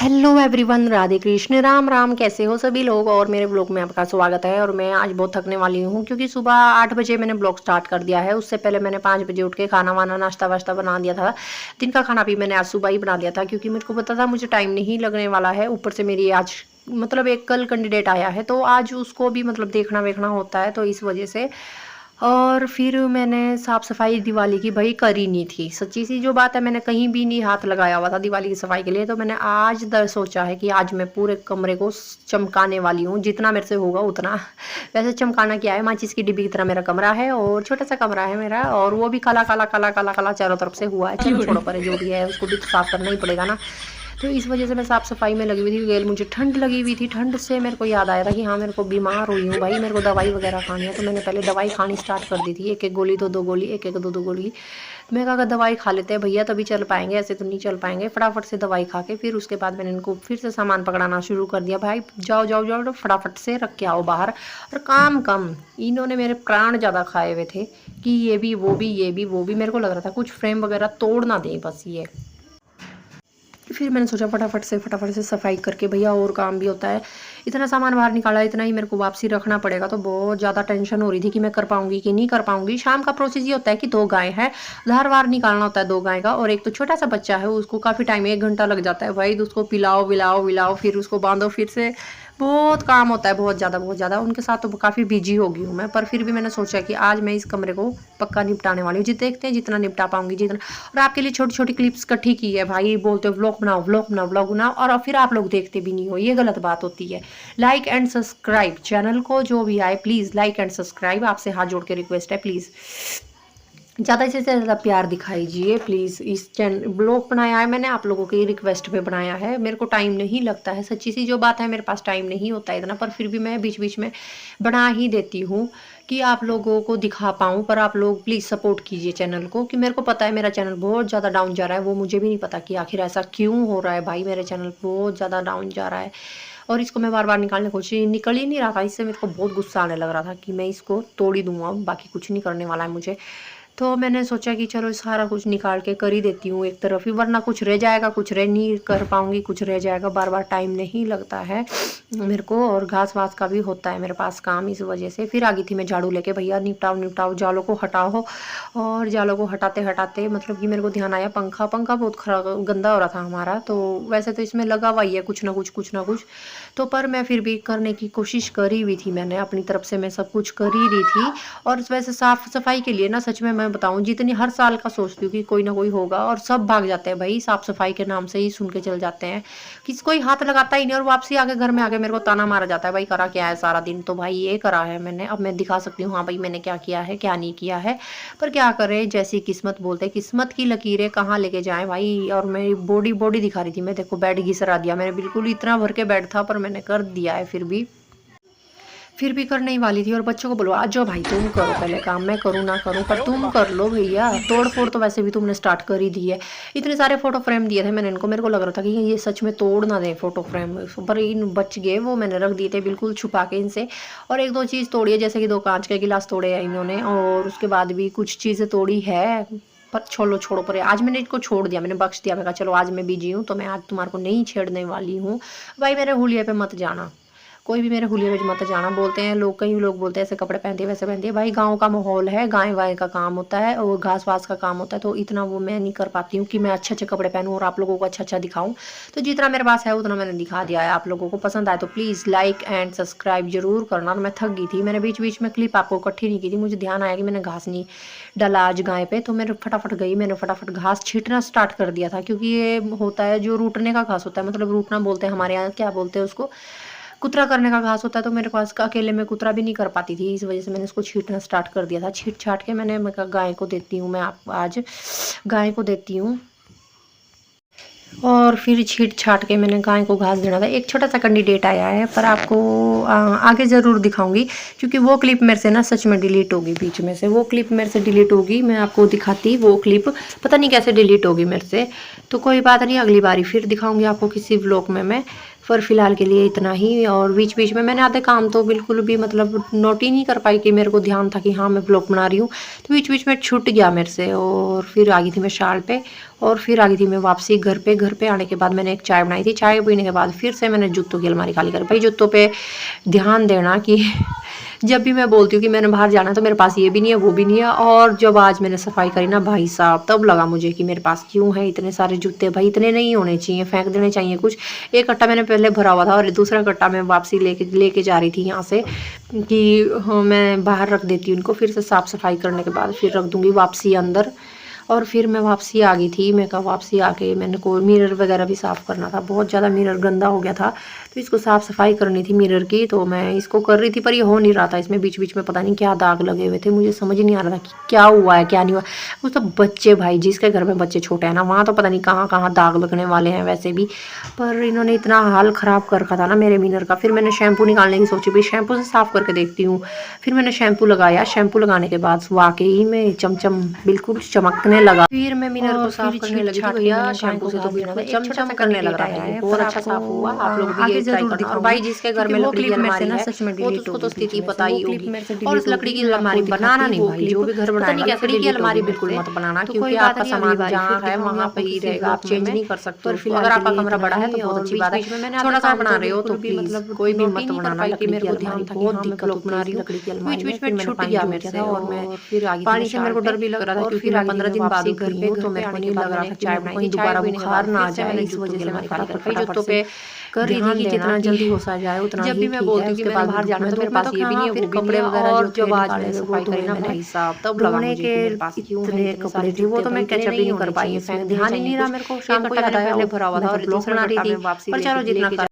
Hello everyone, Radhe Krishna, Ram Ram. कैसे हो सभी लोग? और मेरे ब्लॉग में आपका स्वागत है। और मैं आज बहुत थकने वाली हूँ क्योंकि सुबह 8 बजे मैंने ब्लॉग स्टार्ट कर दिया है। उससे पहले मैंने 5 बजे उठ के खाना वाना नाश्ता वाश्ता बना दिया था। दिन का खाना भी मैंने आज सुबह ही बना दिया था क्योंकि मेरे को पता था मुझे टाइम नहीं लगने वाला है। ऊपर से मेरी आज मतलब एक कल कैंडिडेट आया है तो आज उसको भी मतलब देखना वेखना होता है, तो इस वजह से। और फिर मैंने साफ़ सफाई दिवाली की भाई करी नहीं थी। सच्ची सी जो बात है, मैंने कहीं भी नहीं हाथ लगाया हुआ था दिवाली की सफाई के लिए। तो मैंने आज सोचा है कि आज मैं पूरे कमरे को चमकाने वाली हूँ, जितना मेरे से होगा उतना। वैसे चमकाना क्या है, माचिस की डिब्बी की तरह मेरा कमरा है और छोटा सा कमरा है मेरा, और वो भी काला काला काला काला काला चारों तरफ से हुआ है। चलो छोड़ो, पर जो भी है उसको भी तो साफ करना ही पड़ेगा ना। तो इस वजह से मैं साफ़ सफाई में लगी हुई थी। गेल मुझे ठंड लगी हुई थी। ठंड से मेरे को याद आया था कि हाँ, मेरे को बीमार हुई हूँ भाई, मेरे को दवाई वगैरह खानी है। तो मैंने पहले दवाई खानी स्टार्ट कर दी थी, एक एक गोली, दो दो गोली, एक एक दो दो गोली। मैं कहा अगर दवाई खा लेते हैं भैया तभी चल पाएंगे, ऐसे तो नहीं चल पाएंगे। फटाफट से दवाई खा के फिर उसके बाद मैंने इनको फिर से सामान पकड़ाना शुरू कर दिया। भाई जाओ जाओ जाओ, फटाफट से रख के आओ बाहर। और काम कम, इन्होंने मेरे प्राण ज़्यादा खाए हुए थे कि ये भी वो भी ये भी वो भी। मेरे को लग रहा था कुछ फ्रेम वगैरह तोड़ ना दें बस ये। फिर मैंने सोचा फटाफट से सफाई करके भैया और काम भी होता है। इतना सामान बाहर निकाला, इतना ही मेरे को वापसी रखना पड़ेगा। तो बहुत ज़्यादा टेंशन हो रही थी कि मैं कर पाऊंगी कि नहीं कर पाऊंगी। शाम का प्रोसेस ये होता है कि 2 गाय है, धार वार निकालना होता है 2 गाय का, और एक तो छोटा सा बच्चा है, उसको काफ़ी टाइम 1 घंटा लग जाता है भाई। तो उसको पिलाओ विलाओ विलाओ, फिर उसको बांधो, फिर से बहुत काम होता है, बहुत ज़्यादा बहुत ज़्यादा। उनके साथ तो काफ़ी बिजी हो गई हूँ मैं, पर फिर भी मैंने सोचा कि आज मैं इस कमरे को पक्का निपटाने वाली हूँ। जी देखते हैं जितना निपटा पाऊंगी, जितना। और आपके लिए छोटी छोटी क्लिप्स इकट्ठी की है भाई। बोलते हो व्लॉग बनाओ व्लॉग बनाओ व्लॉग बनाओ, और फिर आप लोग देखते भी नहीं हो, ये गलत बात होती है। लाइक एंड सब्सक्राइब चैनल को, जो भी आए प्लीज़ लाइक एंड सब्सक्राइब, आपसे हाथ जोड़ के रिक्वेस्ट है प्लीज़। ज़्यादा से ज़्यादा प्यार दिखाइए प्लीज़। इस चैनल ब्लॉग बनाया है मैंने आप लोगों की रिक्वेस्ट पे बनाया है। मेरे को टाइम नहीं लगता है, सच्ची सी जो बात है, मेरे पास टाइम नहीं होता है इतना, पर फिर भी मैं बीच बीच में बना ही देती हूँ कि आप लोगों को दिखा पाऊँ। पर आप लोग प्लीज़ सपोर्ट कीजिए चैनल को, कि मेरे को पता है मेरा चैनल बहुत ज़्यादा डाउन जा रहा है। वो मुझे भी नहीं पता कि आखिर ऐसा क्यों हो रहा है भाई, मेरे चैनल बहुत ज़्यादा डाउन जा रहा है। और इसको मैं बार बार निकालने की कोशिश, निकल ही नहीं रहा था। इससे मेरे को बहुत गुस्सा आने लग रहा था कि मैं इसको तोड़ ही दूँगा, बाकी कुछ नहीं करने वाला है मुझे। तो मैंने सोचा कि चलो सारा कुछ निकाल के कर ही देती हूँ एक तरफ ही, वरना कुछ रह जाएगा, कुछ रह नहीं कर पाऊँगी, कुछ रह जाएगा। बार बार टाइम नहीं लगता है मेरे को, और घास वास का भी होता है मेरे पास काम, इस वजह से। फिर आ गई थी मैं झाड़ू लेके, भैया निपटाओ निपटाओ, जालों को हटाओ। और जालों को हटाते हटाते मतलब कि मेरे को ध्यान आया पंखा पंखा बहुत खराब गंदा हो रहा था हमारा। तो वैसे तो इसमें लगा हुआ ही है कुछ ना कुछ कुछ ना कुछ, तो पर मैं फिर भी करने की कोशिश करी हुई थी। मैंने अपनी तरफ से मैं सब कुछ कर ही रही थी। और वैसे साफ़ सफाई के लिए ना, सच में मैं बताऊँ, जितनी हर साल का सोचती हूँ कि कोई ना कोई होगा, और सब भाग जाते हैं भाई, साफ़ सफाई के नाम से ही सुन के चल जाते हैं। किसी कोई हाथ लगाता ही नहीं, और वापसी आके घर में आके मेरे को ताना मारा जाता है, भाई करा क्या है सारा दिन। तो भाई ये करा है मैंने, अब मैं दिखा सकती हूँ हाँ भाई मैंने क्या किया है क्या नहीं किया है। पर क्या करें, जैसी किस्मत बोलते हैं, किस्मत की लकीरें कहाँ लेके जाएं भाई। और मेरी बॉडी बॉडी दिखा रही थी मैं, देखो बेड घिसरा दिया मैंने, बिल्कुल इतना भर के बेड था, पर मैंने कर दिया है फिर भी करने ही वाली थी। और बच्चों को बोलो आ जाओ भाई तुम करो पहले काम, मैं करूँ ना करूँ पर तुम कर लो भैया। तोड़ फोड़ तो वैसे भी तुमने स्टार्ट कर ही दी है। इतने सारे फोटो फ्रेम दिए थे मैंने इनको, मेरे को लग रहा था कि ये सच में तोड़ ना दें फोटो फ्रेम, पर इन बच गए, वो मैंने रख दिए थे बिल्कुल छुपा के इनसे। और एक दो चीज़ तोड़ी है, जैसे कि 2 कांच के गिलास तोड़े हैं इन्होंने, और उसके बाद भी कुछ चीज़ें तोड़ी है। पर छोड़ो छोड़ो, पर आज मैंने इनको छोड़ दिया, मैंने बख्श दिया। मैं कहा चलो आज मैं बिजी हूँ तो मैं आज तुम्हारे को नहीं छेड़ने वाली हूँ। भाई मेरे हुलिये पे मत जाना, कोई भी मेरे हुलिये में मत जाना। बोलते हैं लोग, कई लोग बोलते हैं ऐसे कपड़े पहनती है वैसे पहनती है। भाई गांव का माहौल है, गाय वाय का काम होता है और घास वास का काम होता है, तो इतना वो मैं नहीं कर पाती हूँ कि मैं अच्छे अच्छे कपड़े पहनूँ और आप लोगों को अच्छा अच्छा दिखाऊँ। तो जितना मेरे पास है उतना मैंने दिखा दिया है। आप लोगों को पसंद आए तो प्लीज़ लाइक एंड सब्सक्राइब जरूर करना। और मैं थक गई थी, मैंने बीच बीच में क्लिप आपको इकट्ठी नहीं की थी, मुझे ध्यान आया कि मैंने घास नहीं डाला आज गाय पे, तो मैंने फटाफट गई, मैंने फटाफट घास छींटना स्टार्ट कर दिया था। क्योंकि ये होता है जो रूटने का घास होता है, मतलब रूटना बोलते हैं हमारे यहाँ, क्या बोलते हैं उसको, कुतरा करने का घास होता है। तो मेरे पास अकेले में कुतरा भी नहीं कर पाती थी, इस वजह से मैंने इसको छींटना स्टार्ट कर दिया था। छींट छाट के मैं कहा गाय को देती हूँ, मैं आप आज गाय को देती हूँ। और फिर छींट छाट के मैंने गाय को घास देना था। एक छोटा सा कैंडिडेट आया है, पर आपको आगे ज़रूर दिखाऊंगी, क्योंकि वो क्लिप मेरे से ना सच में डिलीट होगी, बीच में से वो क्लिप मेरे से डिलीट होगी। मैं आपको दिखाती वो क्लिप, पता नहीं कैसे डिलीट होगी मेरे से। तो कोई बात नहीं, अगली बारी फिर दिखाऊंगी आपको किसी व्लॉग में मैं। पर फिलहाल के लिए इतना ही। और बीच बीच में मैंने आधे काम तो बिल्कुल भी मतलब नोट ही नहीं कर पाई कि मेरे को ध्यान था कि हाँ मैं ब्लॉग बना रही हूँ, तो बीच बीच में छूट गया मेरे से। और फिर आ गई थी मैं शाल पे, और फिर आ गई थी मैं वापसी घर पे। घर पे आने के बाद मैंने एक चाय बनाई थी, चाय पीने के बाद फिर से मैंने जूतों की अलमारी खाली कर। भाई जूतों पे ध्यान देना कि जब भी मैं बोलती हूँ कि मैंने बाहर जाना है तो मेरे पास ये भी नहीं है वो भी नहीं है। और जब आज मैंने सफाई करी ना भाई साहब, तब लगा मुझे कि मेरे पास क्यों है इतने सारे जूते। भाई इतने नहीं होने चाहिए, फेंक देने चाहिए कुछ। एक कट्टा मैंने पहले भरा हुआ था और दूसरा कट्टा मैं वापसी लेके जा रही थी यहाँ से कि हाँ मैं बाहर रख देती हूँ इनको, फिर से साफ़ सफाई करने के बाद फिर रख दूँगी वापसी अंदर। और फिर मैं वापसी आ गई थी। मैं कहा वापसी आके मैंने को मिरर वगैरह भी साफ़ करना था, बहुत ज़्यादा मिरर गंदा हो गया था, तो इसको साफ़ सफाई करनी थी मिरर की। तो मैं इसको कर रही थी पर ये हो नहीं रहा था, इसमें बीच बीच में पता नहीं क्या दाग लगे हुए थे। मुझे समझ नहीं आ रहा था कि क्या हुआ है क्या नहीं हुआ। वो तो बच्चे भाई जिसके घर में बच्चे छोटे हैं ना, वहाँ तो पता नहीं कहाँ कहाँ दाग लगने वाले हैं वैसे भी। पर इन्होंने इतना हाल ख़राब कर रखा था ना मेरे मिरर का। फिर मैंने शैम्पू निकालने की सोची, भाई शैम्पू से साफ़ करके देखती हूँ। फिर मैंने शैम्पू लगाया, शैम्पू लगाने के बाद वाकई में चमचम बिल्कुल चमकने लगा। फिर मैं मिरर को साफ करने लगी थी भैया शैम्पू से, तो बिल्कुल चमचम करने लग रहा है। बहुत अच्छा साफ हुआ। आप लोग भी ये ट्राई करना। और भाई जिसके घर में लकड़ी की अलमारी है वो तो उसको तो स्थिति पता ही होगी। और इस लकड़ी की अलमारी बनाना नहीं भाई, जो भी घर बनाएगा लकड़ी की अलमारी बिल्कुल मत बनाना, क्योंकि आपका सामान जहाँ है वहाँ पे ही रहेगा, आप चेंज नहीं कर सकते। अगर आपका कमरा बड़ा है तो बहुत अच्छी बात है, छोटा सा बना रहे हो तो प्लीज कोई भी मत बनाना लकड़ी की अलमारी। बहुत दिक्कत होती है लकड़ी की अलमारी में। बीच बीच में छूट गया मेरे से और मैं फिर आगे पानी से मेरे को डर भी लग रहा था, क्योंकि मैं 15 दिन बाद ही घर पे हूँ, तो मेरे को नहीं लग रहा था चाय कहीं दोबारा बुखार ना आ जाए, इस वजह से मैंने फटाफट जूतों पे कर रही थी कि जितना जल्दी हो सा जाए उतना। जब भी मैं बोलती हूँ कि मैंने बाहर जाना है तो मेरे पास ये भी नहीं है वो भी नहीं है। और जब आज मैंने सफाई करी ना भाई साहब, तब लगा मुझे कि मेरे पास क्यों है इतने कपड़े थे। वो तो मैं कैचअप ही नहीं कर पाई, ध्यान ही नहीं रहा मेरे को। शाम को याद आया पहले भरा हुआ था और ब्लॉग बना रही थी। पर चलो जितना